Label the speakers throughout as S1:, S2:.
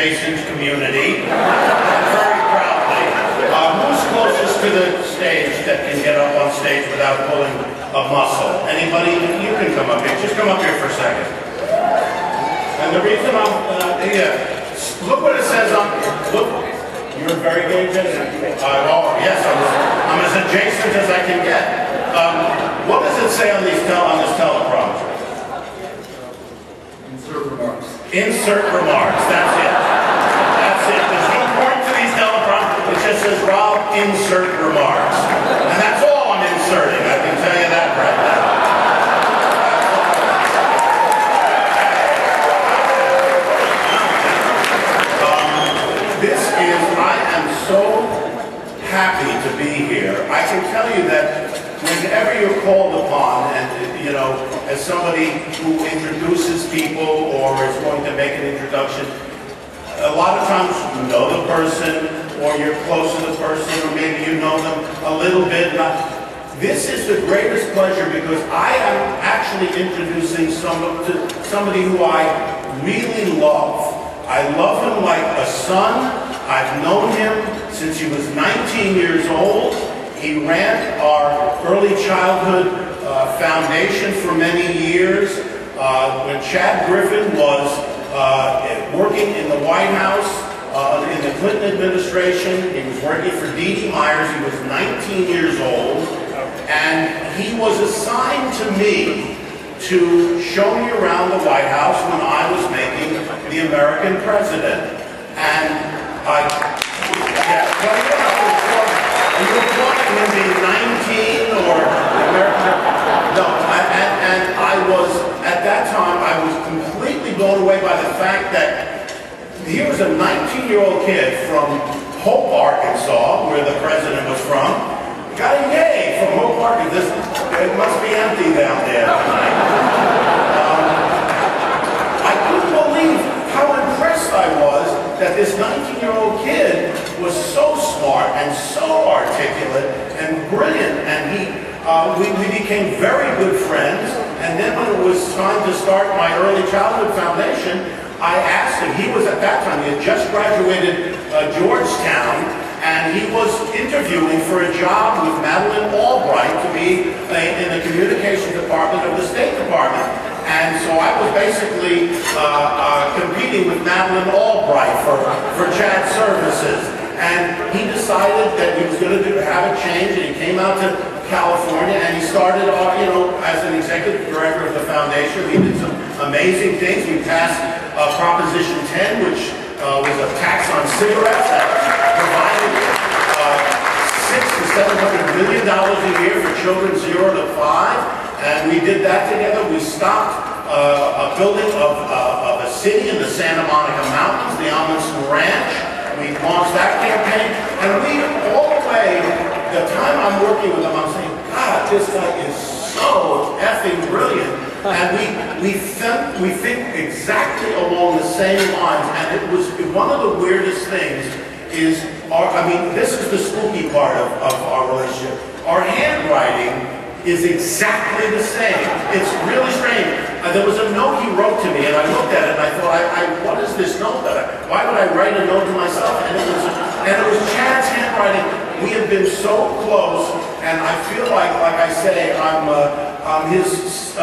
S1: Jason's community, very proudly. Who's closest to the stage that can get up on stage without pulling a muscle? Anybody? You can come up here. Just come up here for a second. And the reason look what it says on, look, you're very good, Jason. Oh, yes, I'm as adjacent as I can get. What does it say on this teleprompter?
S2: Insert remarks.
S1: Insert remarks, that's it. That's it. There's no point to these teleprompters. It just says, Rob, insert remarks. And that's all I'm inserting, I can tell you that right now. I am so happy to be here. I can tell you that whenever you're called upon, and you know, as somebody who introduces people or is going to make an introduction, a lot of times you know the person, or you're close to the person, or maybe you know them a little bit. This is the greatest pleasure because I am actually introducing somebody who I really love. I love him like a son. I've known him since he was 19 years old. He ran our early childhood foundation for many years. When Chad Griffin was working in the White House in the Clinton administration, he was working for D.D. Myers. He was 19 years old, and he was assigned to me to show me around the White House when I was making the American president. And you were talking him being 19 or the American, no, and I was, at that time, I was completely blown away by the fact that here was a 19-year-old kid from Hope, Arkansas, where the president was from, got a yay from Hope, Arkansas. It must be empty down there tonight. I couldn't believe how impressed I was that this 19-year-old kid was so smart and so articulate and brilliant, and we became very good friends. And then when it was time to start my early childhood foundation, I asked him, he was at that time, he had just graduated Georgetown, and he was interviewing for a job with Madeleine Albright to be in the communications department of the State Department. And so I was basically competing with Madeleine Albright for Chad's services. And he decided that he was going to have a change, and he came out to California, and he started off, you know, as an executive director of the foundation. We did some amazing things. We passed Proposition 10, which was a tax on cigarettes that provided $600 to $700 million a year for children 0 to 5. And we did that together. We stopped a building of a city in the Santa Monica Mountains, the Amundsen Ranch. We launched that campaign, and we, all the way, the time I'm working with him, I'm saying, God, this guy is so effing brilliant. And we think exactly along the same lines, and it was one of the weirdest things is, this is the spooky part of our relationship. Our handwriting is exactly the same. It's really strange. There was a note he wrote to me, and I looked at it, and I thought, what is this note? Why would I write a note to myself? And it was Chad's handwriting. We have been so close, and I feel like I say, I'm his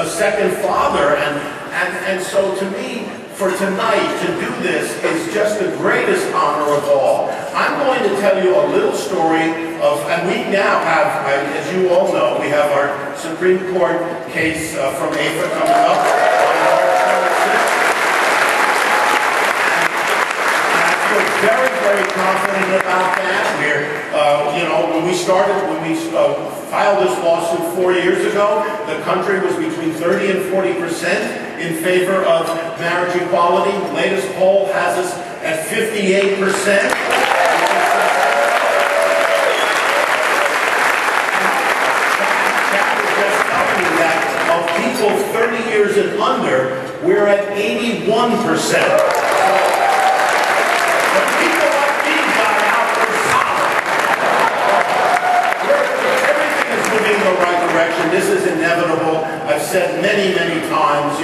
S1: second father, and so to me, for tonight, to do this is just the greatest honor of all. I'm going to tell you a little story of, and we now have, as you all know, we have our Supreme Court case from AFA coming up on March 26th. And I feel very, very confident about that. When we filed this lawsuit 4 years ago, the country was between 30 and 40% in favor of marriage equality. The latest poll has us at 58%. Chad was just telling me that of people 30 years and under, we're at 81%. This is inevitable. I've said many, many times,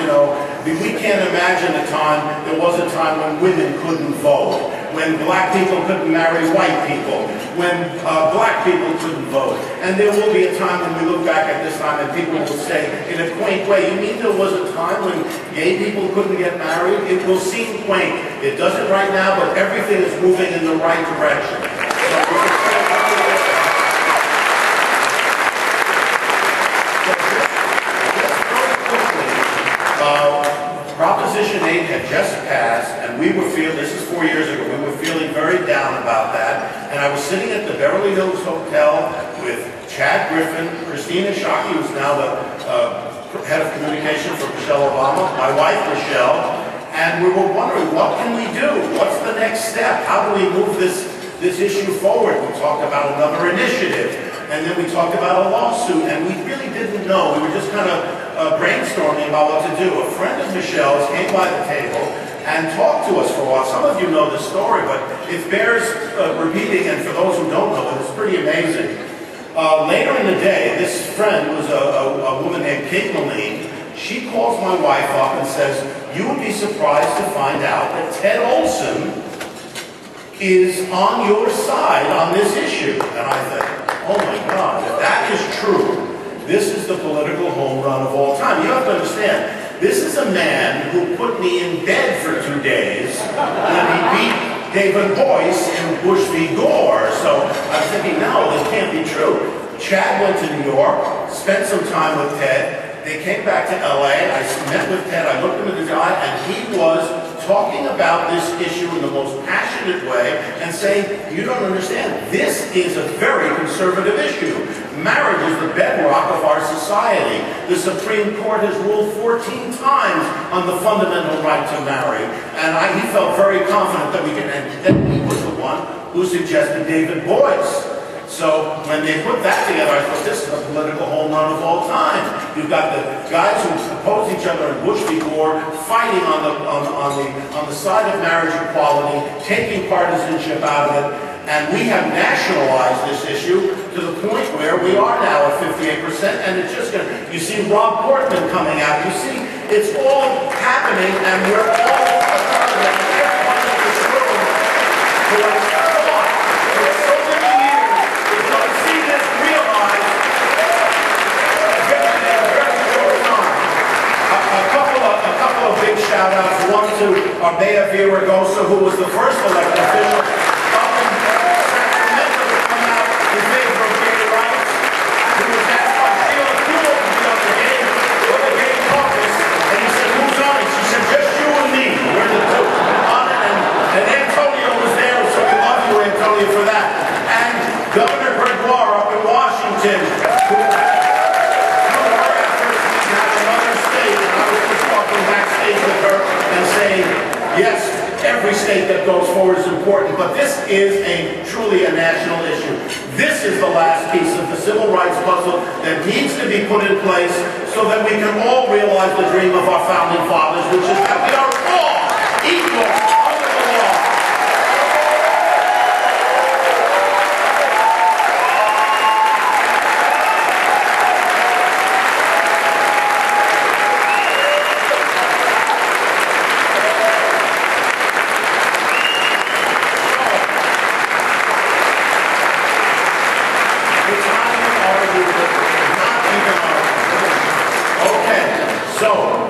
S1: We can't imagine a time, there was a time when women couldn't vote, when black people couldn't marry white people, when black people couldn't vote. And there will be a time when we look back at this time and people will say, in a quaint way, you mean there was a time when gay people couldn't get married? It will seem quaint. It doesn't right now, but everything is moving in the right direction. Proposition 8 had just passed, and we were feeling, this is 4 years ago, we were feeling very down about that. And I was sitting at the Beverly Hills Hotel with Chad Griffin, Christina Shockey, who's now the head of communication for Michelle Obama, my wife Michelle, and we were wondering, what can we do? What's the next step? How do we move this issue forward? We talked about another initiative, and then we talked about a lawsuit, and we really didn't know. We were just kind of brainstorming about what to do. A friend of Michelle's came by the table and talked to us for a while. Some of you know the story, but it bears repeating, and for those who don't know it, it's pretty amazing. Later in the day, this friend was a woman named Kate Moline. She calls my wife up and says, you would be surprised to find out that Ted Olson is on your side on this issue. And I think, oh my God, if that is true, this is the political home run of all time. You have to understand, this is a man who put me in bed for 2 days when he beat David Boyce in Bush v. Gore. So I'm thinking, no, this can't be true. Chad went to New York, spent some time with Ted. They came back to L.A. I met with Ted. I looked him in the eye, and he was talking about this issue in the most passionate way and saying, you don't understand, this is a very conservative issue. Marriage is the bedrock of our society. The Supreme Court has ruled 14 times on the fundamental right to marry. And he felt very confident that we can, and then he was the one who suggested David Boyce. So when they put that together, I thought, this is a political home run of all time. You've got the guys who oppose each other in Bush v. Gore, fighting on the side of marriage equality, taking partisanship out of it, and we have nationalized this issue to the point where we are now at 58%, and it's just going to, you see Rob Portman coming out, you see, it's all happening, and we're all a part of it. Everyone in this room who has thought for so many years is going to see this realized in a very short time. A couple of big shout-outs. One to our Mayor Villaraigosa, who was the first elected official up in Sacramento to come out in favor of gay rights. He was asked by Sheila Kuhl to be on the gay caucus, and he said, who's on it? She said, just you and me. We're the two on it, and Antonio was there, so we love you, Antonio, for that. And Governor Gregoire up in Washington, who backstage with her and saying, yes, every state that goes forward is important, but this is truly a national issue. This is the last piece of the civil rights puzzle that needs to be put in place so that we can all realize the dream of our founding fathers, which is that we are all equal under the law.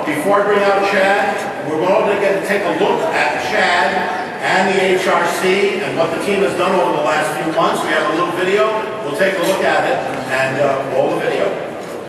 S1: Before I bring out Chad, we're all going to take a look at Chad and the HRC and what the team has done over the last few months. We have a little video. We'll take a look at it and roll the video.